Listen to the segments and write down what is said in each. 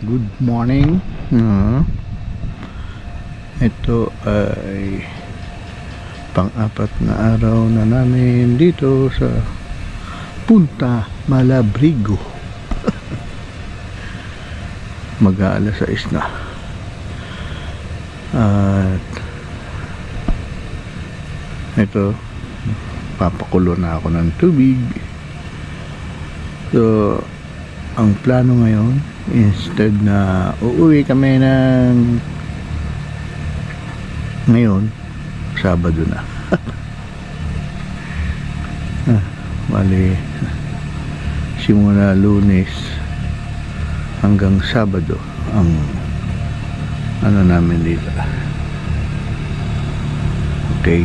Good morning. Ito ay pang-apat na araw na namin dito sa Punta Malabrigo. Mag-aalas 6 na. At ito, papakulo na ako ng tubig. So, ang plano ngayon, instead na uuwi kami ng ngayon, Sabado na. Bali, simula Lunes hanggang Sabado ang ano namin dito. Okay.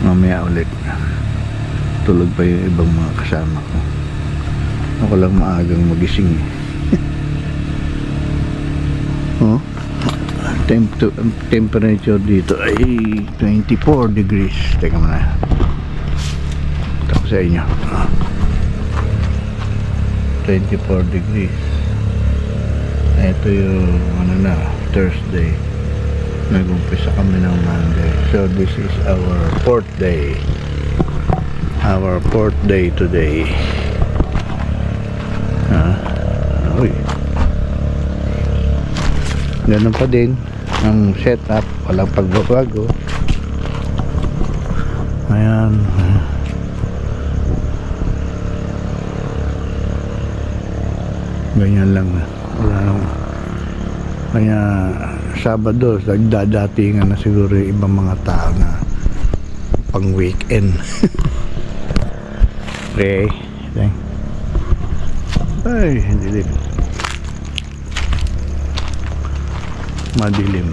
Mamaya ulit tulog pa yung ibang mga kasama ko. Ako lang maagang magising. Oh, temperature dito ay 24 degrees. Teka muna, tapos sa inyo 24 degrees. Ito yung ano na, Thursday. Nag-umpisa kami ng Monday. So this is our fourth day. Our fourth day today. Uy. Ganun pa din ang setup, walang pagbabago. Ayan. Ganyan lang. Wala nang, kaya Sabado, nagdadatingan na siguro yung ibang mga tao na pang weekend. Okay. Ay, dilim. Madilim.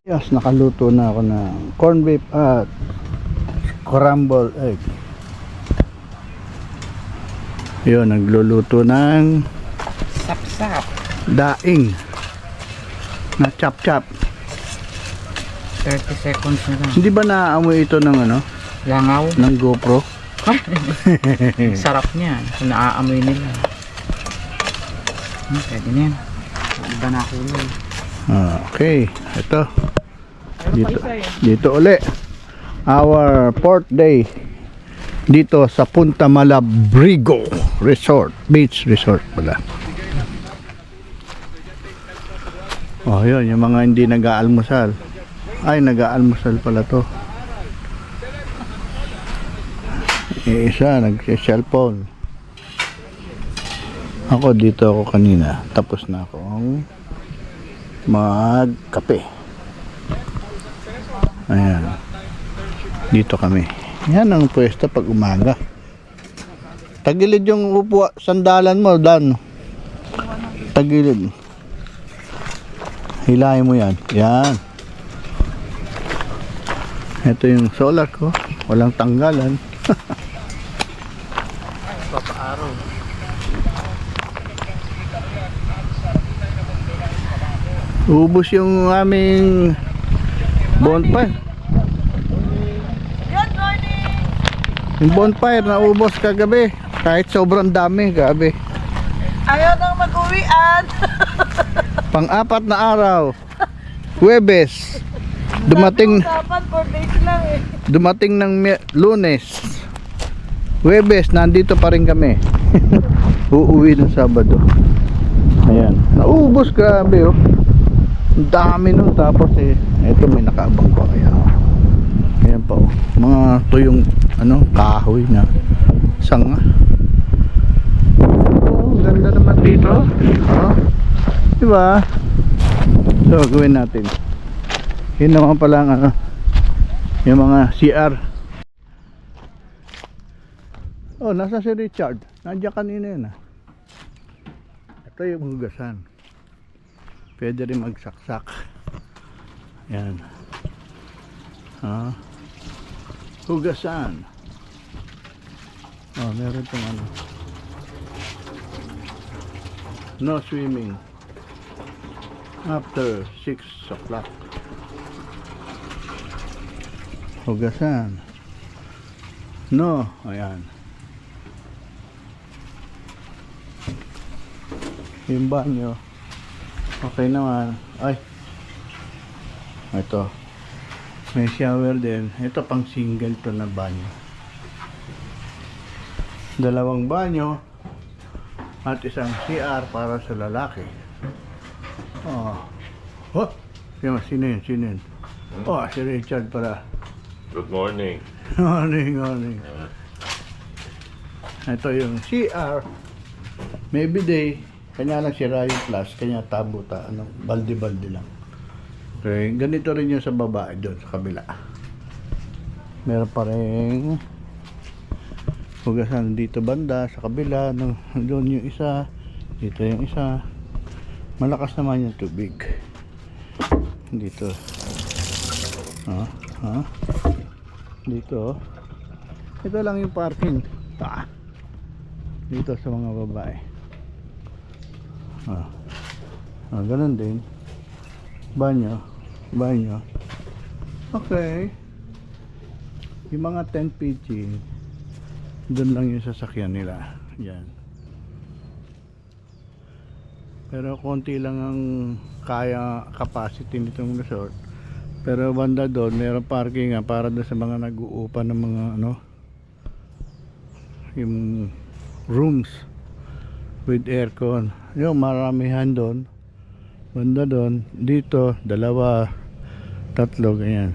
Yes, nakaluto na ako ng corn beef at scrambled egg. Yun, nagluluto ng sap-sap daing na chop-chop. 30 seconds na lang. Hindi ba naaamoy ito ng ano? Langaw? Ng GoPro? Sarap niya. Naaamoy nila. Pwede na yan. Iba na kulay. Okay. Ito. Dito uli. Our fourth day. Dito sa Punta Malabrigo Resort. Beach Resort pala. Oh, yun. Yung mga hindi nag-aalmusal. Ay, nag-aalmusal pala to. Isa, nag-cellphone. Ako dito ako kanina. Tapos na akong magkape. Ayan. Dito kami. Yan ang pwesto pag umaga. Tagilid yung upo, sandalan mo, Dan. Tagilid. Hilahin mo yan. Yan. Ito yung solar ko. Walang tanggalan. Papaaraw. Ubus yung aming bonfire. Good morning! Yung bonfire na ubos kagabi. Kahit sobrang dami gabi. Ayaw nang mag-uwian! Pang-apat na araw. Huwebes. Dumating 4 days lang eh. dumating ng Lunes. Huwebes, nandito pa rin kami. Uuwi ng Sabado. Ayan. Naubos, grabe oh. Ang dami nun. Tapos eto may nakaabang pa. Ayan oh. Ayan pa oh. Mga tuyong kahoy na sanga. Oh, ganda naman dito. Oh. Diba? So, gawin natin. Yun naman pala ang yung mga CR. Oh, nasa si Richard. Nandiyan kanina yun Ito yung hugasan. Pwede rin magsaksak. Yan. Hugasan. Oh, meron itong no swimming after 6 o'clock. Hugasan. No, ayan. Yung banyo. Okay naman. Ay. Ito. May shower din. Ito pang single to na banyo. Dalawang banyo at isang CR para sa lalaki. Oh. Oh. Sino yun? Sino yun? Oh, si Richard pala. Good morning. Morning, morning. Ito yung CR. May bidet. Kanya lang sira yung plus. Kanya tabuta. Ano, balde-balde lang. Okay. Ganito rin yung sa babae doon sa kabila. Meron pa rin hugasan dito banda sa kabila. No, doon yung isa. Dito yung isa. Malakas naman yung tubig. Dito. Dito. Ito lang yung parking. Dito sa mga babae. Ganun din. Banyo. Okay. Yung mga tent pitching, doon lang yung sasakyan nila. Yan. Pero konti lang ang kaya capacity nitong resort. Pero banda doon, mayroong parking para doon sa mga nag-uupa ng mga yung rooms with aircon. Yung maramihan doon. Banda doon, dito, 2, 3, ganyan.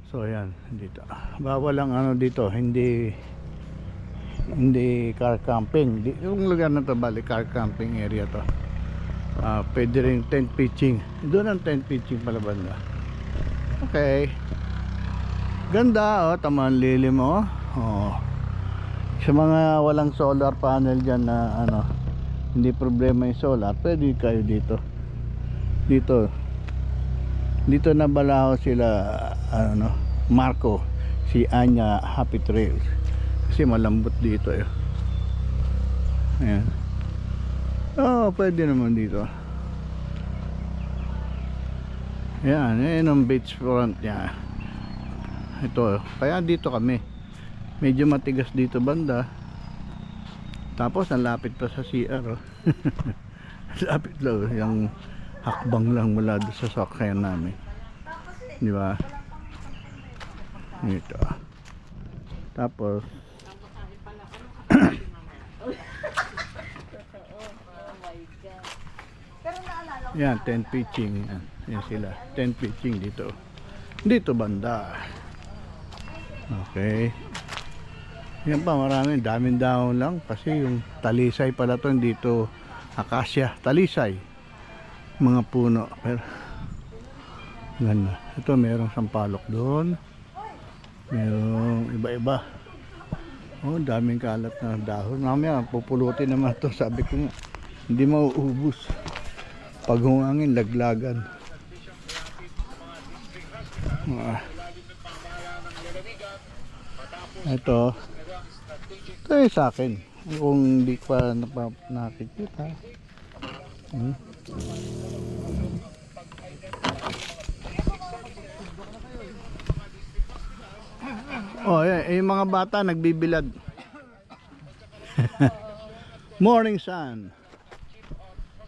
So ayan, dito. Bawal lang dito, hindi car camping. Yung lugar na to, bali car camping area to. Pwede rin tent pitching. Doon ang tent pitching pala banda. Okay. Ganda, tamaan lilim oh. Sa mga walang solar panel dyan na hindi problema yung solar, pwede kayo dito. Dito na balaho sila Marco, si Anya Happy Trails. Kasi malambot dito eh. Ayan. Pwede naman dito. Ayan ang beachfront niya. Ito, kaya dito kami. Medyo matigas dito banda. Tapos ang lapit pa sa CR lapit lang, yung hakbang lang mula doon sa sakyan namin. Di ba? Ito. Tapos yan, tent pitching. Yan sila, tent pitching dito banda. Okay. Yan pa, marami, daming dahon lang kasi yung talisay pala to, dito akasya, talisay, mga puno. Pero ganda. Ito merong sampalok doon, merong iba-iba. Daming kalat na dahon. Mamaya pupulutin naman to, sabi ko nga, hindi mauubos pag humangin, laglagan. Ito yung sa akin kung hindi pa nakikita. Yung mga bata nagbibilad. Morning sun.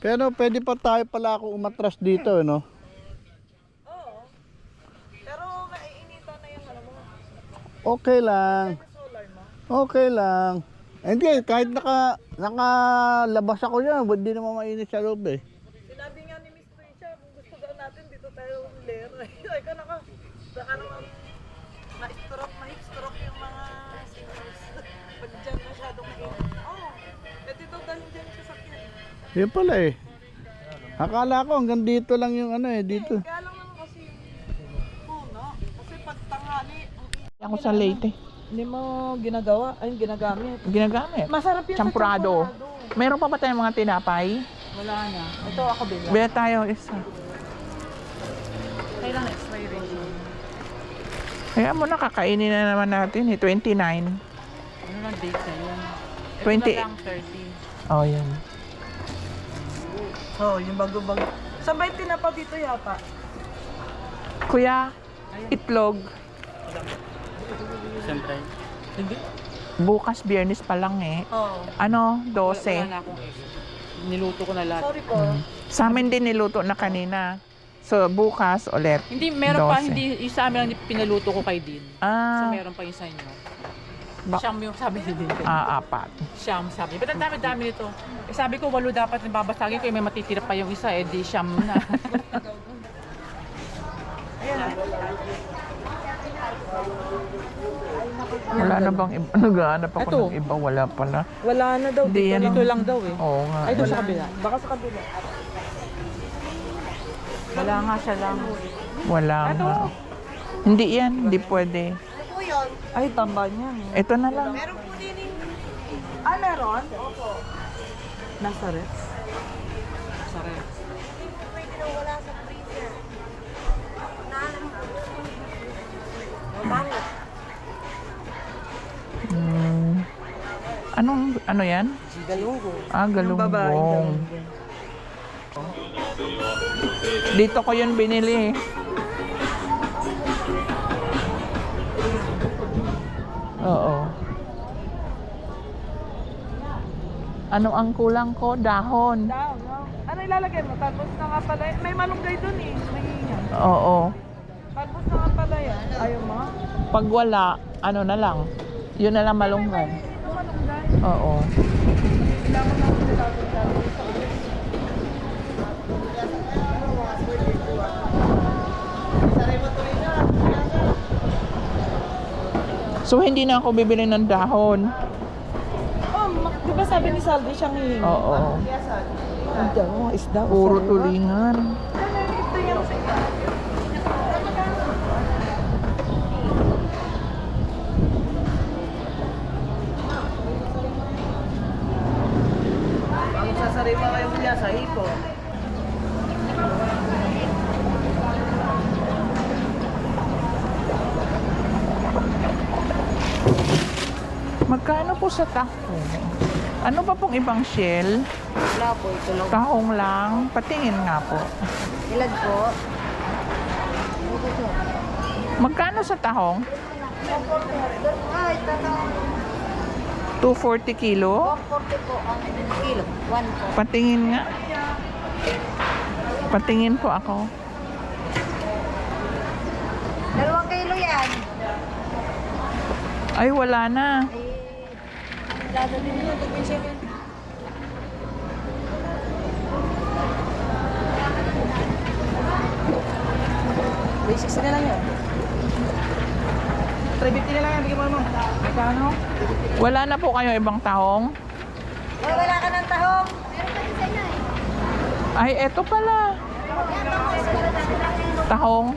Pero pwede pa tayo pala ako umatras dito, no? Oo. Pero maiinitan na yung Okay lang. solar mo. Okay lang. Hindi, kahit nakalabas ako yan, hindi naman mainit sa loob eh. Sinabi nga ni Miss Trisha, kung gusto daw natin dito tayo umilera. Ay ka naman ma-stroke yung mga singers. Pag dyan masyadong mainit. Pwede daw dahil dyan sa sakyan. Yun pala eh. Akala ko hanggang dito lang yung dito. Kaya lang naman kasi yung puno. Kasi pag tanghali, Ako sa Leyte. hindi mo ginagawa, ay ginagamit. Ginagamit. Masarap yan Champurado. sa champurado. Meron pa ba tayong mga tinapay? Wala na. Ito ako bila. Bili tayo isa. Kailan expiration? Kaya mo na, kakainin na naman natin eh. 29. Ano lang date na yun? 20. Lang 30. Oh, yan. Yung bago-bago. Saan ba yung tinapa dito yata? Kuya, itlog. Siyempre. Hindi. Bukas Biyernes pa lang eh. Oo. Ano? Wala 12. na akong issue. Niluto ko na lahat. Sorry po. Sa amin din niluto na kanina. So, bukas ulit. Hindi, meron pa, 12. hindi, yung sa amin lang pinaluto ko kay Din. So, Ah, meron pa yung sa inyo. Ba- Siyam yung sabi ni Din. apat. Siyam, sabi. Ba't ang dami-dami nito? Eh, sabi ko, 8 dapat yung babasagin ko. Eh, may matitira pa yung isa. Eh, di siyam na. Wala na bang iba? Naghahanap ako Eto. ng iba. Wala pala. Wala na daw. Hindi yan. Ito lang daw eh. Oo nga. Ay, doon sa kabila. Baka sa kabila. Wala nga siya lang. Wala nga. Hindi yan. Hindi pwede. Ay, tamba niya. Ito na lang. Meron po din Ah, meron? Opo. Nasa res? Sorry. Hmm. Ano yan? Galunggo. Ah, galunggong. galunggong. Dito ko yun binili. Oo. Ano ang kulang ko? Dahon. Down, no? Ano ilalagay mo? Talbos na nga pala. May malunggay dun eh. Mahihinga. Oo. Talbos na nga pala yan. Ayaw mo? Pag wala, ano na lang. Yun na lang malunggay. Ito malunggay. Oo. Kailangan lang nilalagay sa ulit. So, hindi na ako bibili ng dahon. Oh, di ba sabi ni Salvi siyang hihingi? Oo. Ang damo, isda. Puro tulingan. Ito yung sa Magsasariwa kayo mula sa hipo. Magkano po sa tahong? Ano pa pong ibang shell? Wala po, ito lang. Tahong lang. Patingin nga po. Ilan po? Magkano sa tahong? Ay, tanong. 240 kilo? 140 po ang kilo. 1 po. Patingin nga. Patingin po ako. 2 kilo yan. Ay, wala na. Lado din yun. Tagpinsin yun. Basics na lang yan. 350 na lang yan. Bigyan mo mo. Magkano? Wala na po kayo ibang tahong? Ay, wala ka ng tahong. Ay, eto pala. Tahong.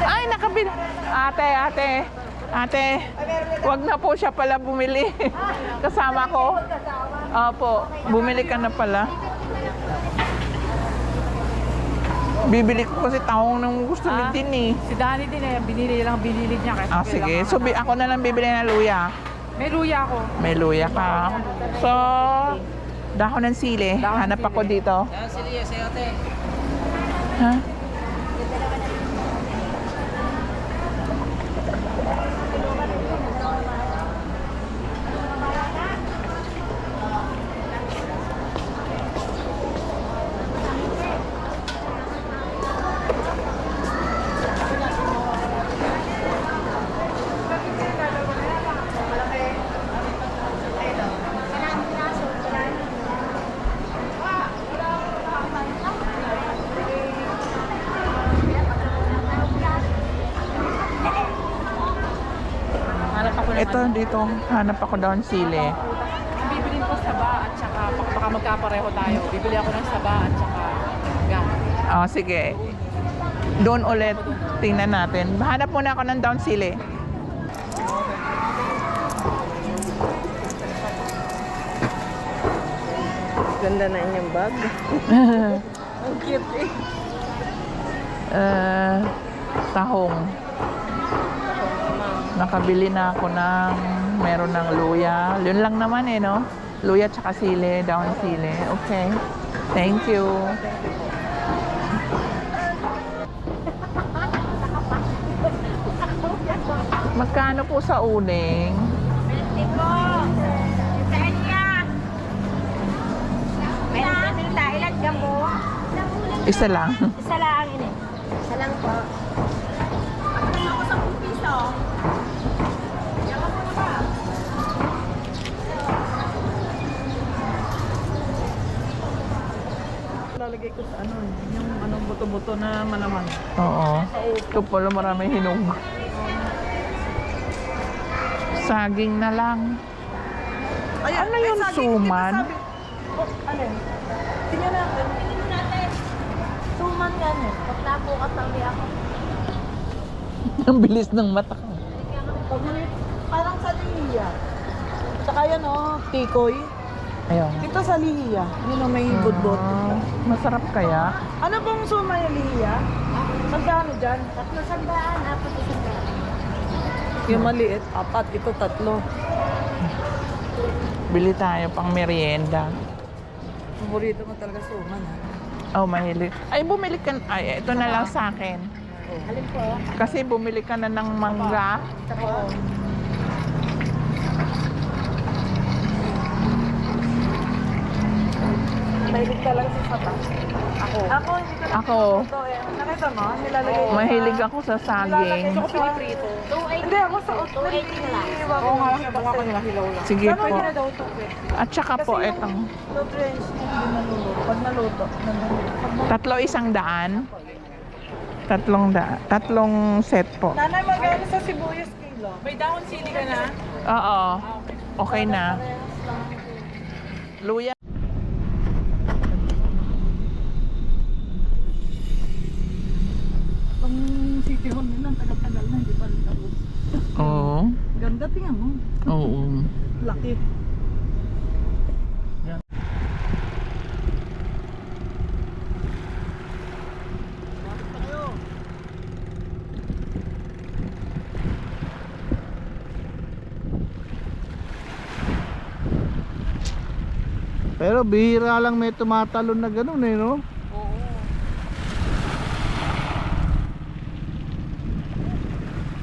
Ay, nakabili. Ate. Wag na po siya pala bumili. Kasama ko. Opo, bumili ka na pala. Bibili ko kasi tahong ng gusto ni Din eh. Si Danny din eh, binili niya. Kasi Ah, sige. So, ako na lang bibili ng luya. may luya ako. May luya ka. So, dahon ng sili. Dahon ng Hanap sili. ako dito. Yan, sili, sayote. Ha? Hanap ako ng Ito, dito. Hanap ako daw ng sili. Bibilin ko saba at saka baka magkapareho tayo. Bibili ako ng saba at saka gang. Oh, sige. Doon ulit. Tingnan natin. Hanap muna ako ng down sili. Ganda na inyong bag. Ang cute eh. Tahong. Nakabili na ako ng meron ng luya. Yun lang naman eh, no? Luya tsaka sili, down sili. Okay. Thank you. Magkano po sa uling? 20 po. Sa Elia. Meron nila. Ilan ka po? Isa lang. Isa lang ini. Isa lang po. Ako sa piso. Lalagay ko sa ano, yung anong buto-buto na malaman. Oo. Ito pala marami hinog. Saging na lang. Ano yung suman? Alin? Tingnan natin. Suman yan eh. Pagka po katabi ako. Ang bilis ng mata ko. Paborito. Parang sa lihiya. Tsaka yan oh, tikoy. Ayun. Ito sa lihiya. Yun ang may budbot. Masarap kaya? Ano pong suma yung lihiya? Magkano dyan? 300, 400. Yung maliit, 4. Ito 3. Bili tayo pang merienda. Paborito mo talaga suman ha? Oh, mahilig. Ay, bumili ka. Ay, ito na lang sa akin. Alin po? Kasi bumili ka na ng mangga. Oo. Mahilig talaga sa sata. Ako. Ako, hindi ko Ako. ito eh. Nakita mo? Nilalagay ko. Mahilig ako sa saging. Gusto ko piniprito. 280. Hindi, ako sa utol. 280 na lang. Oo nga, baka ko nila hilaw lang. Sige Gano'n po. yun na daw ito? At saka po, Kasi yung etong Two French, hindi naluto. Pag naluto, tatlo 100. Tatlong set po. Nanay, magkano sa sibuyas kilo? May dahon sili ka na? Oo. Okay na. Luya. Itong City Hall nila, tagal-tagal na, hindi pa rin tapos. Oo. Ganda, tingnan mo. Oo. Laki. Pero bihira lang may tumatalon na ganun eh, no?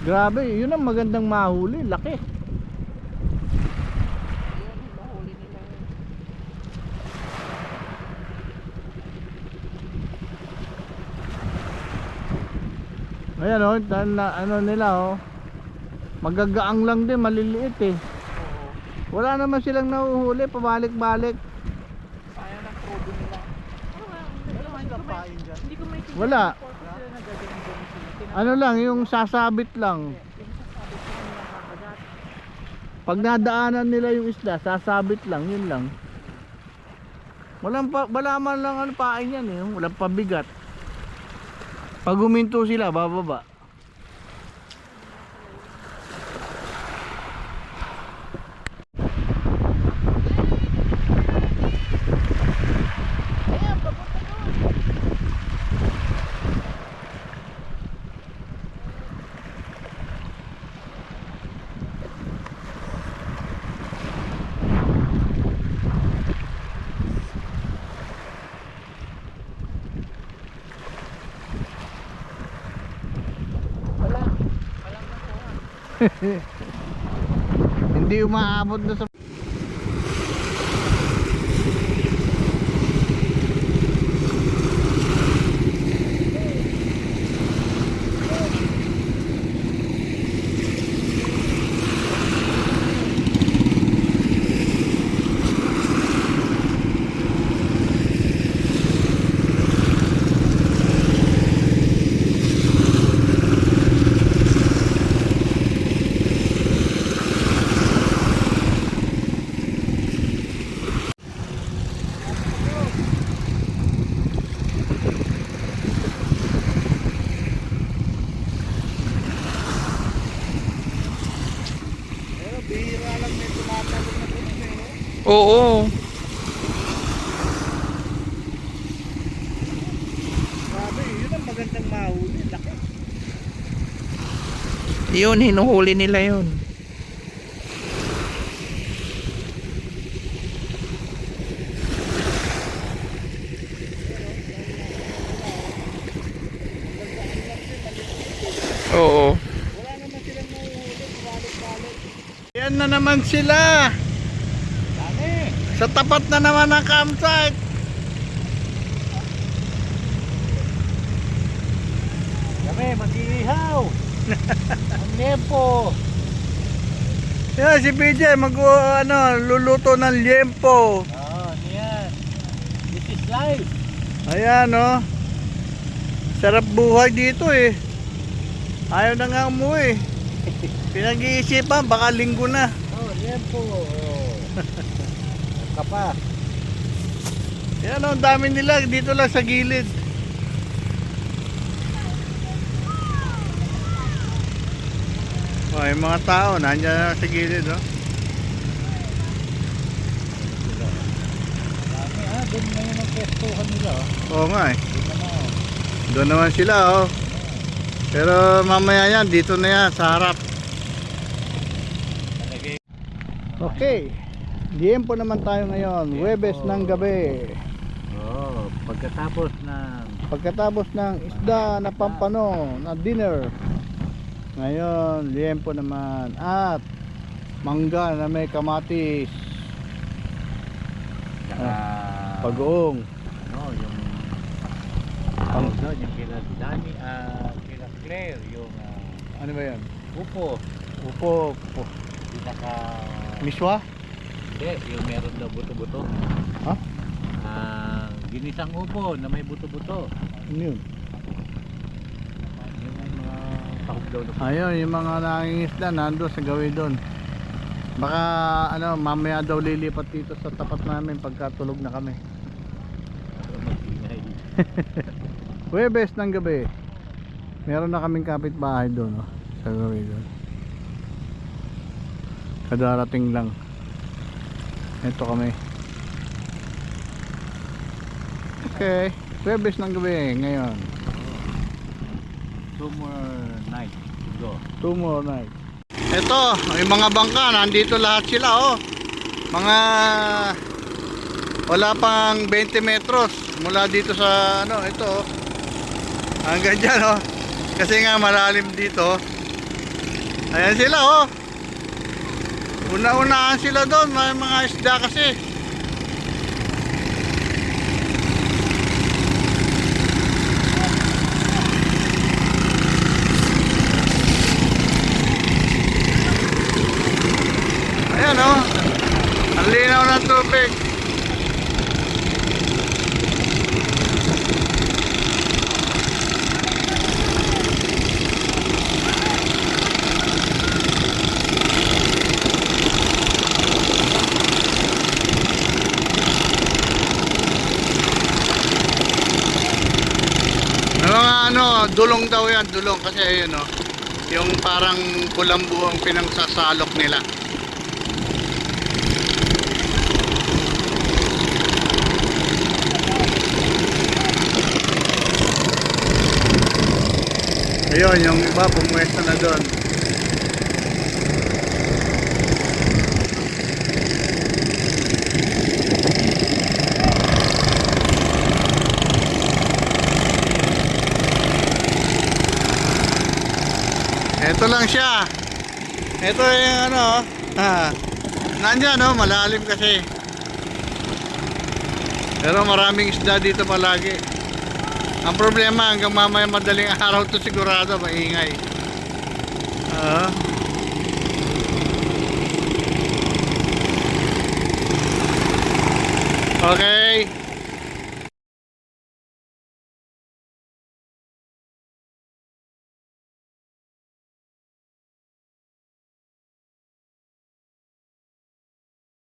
Grabe, yun ang magandang mahuli, laki. Ayan oh, ano nila oh. Magagaang lang din, maliliit eh. Wala naman silang nahuhuli, pabalik-balik. Wala. Ano lang, yung sasabit lang. Pag nadaanan nila yung isda, sasabit lang, yun lang. Wala man lang ano pain yan eh, walang pabigat. Pag huminto sila, bababa. Hindi umaabot na sa Oo. Grabe, yun ang magandang mahuli, laki. Yun, hinuhuli nila yun. Oo. Wala naman silang nahuhuli. Nandyan na naman sila. Sa tapat na naman ng campsite. Kami, mag-iihaw. Ang lempo. Yan, si PJ luluto ng liempo. Ano yan? This is life. Ayan, oh. Sarap buhay dito eh. Ayaw na nga umuwi. Pinag-iisipan, baka linggo na. Lempo. Kapa. Yan, oh, ang dami nila dito lang sa gilid. Oh, yung mga tao, nandiyan na sa gilid, oh. Doon na yun ang pestuhan nila. Oo nga eh. Doon naman sila, oh. Pero mamaya yan, dito na yan, sa harap. Okay. Liempo naman tayo ngayon. Huwebes ng gabi. Pagkatapos ng isda na pampano na dinner. Ngayon, liempo naman. At mangga na may kamatis. Pag-uong. yung yung kila Dani, kila Claire, yung Ano ba yan? upo. Upo. Pinaka Miswa? hindi, yung meron daw buto-buto. Ha? Ginisang upo na may buto-buto. Ano yun? Yung mga tahog daw na Ayun, yung mga nangingisda nando sa gawin doon. Baka mamaya daw lilipat dito sa tapat namin pagka tulog na kami. mag-ingay. Huwebes ng gabi. Meron na kaming kapitbahay doon, oh, sa gawin doon. Kadarating lang. Ito kami. Okay, Huwebes ng gabi ngayon. 2 more nights to go. 2 more night. Ito, yung mga bangka, nandito lahat sila, oh. Mga wala pang 20 metros mula dito sa ito, oh. Hanggang dyan, oh. Kasi nga malalim dito. Ayan sila, oh. Una-unahan sila doon, may mga isda kasi. Ayan, oh. Ang linaw ng tubig. May mga dulong daw yan, dulong kasi ayun, oh. Yung parang kulambu ang pinangsasalok nila. Ayun, yung iba pumuwesto na doon. Ito lang siya. Ito yung nandyan, malalim kasi. Pero maraming isda dito palagi. Ang problema hanggang mamaya madaling araw to sigurado maingay. Okay.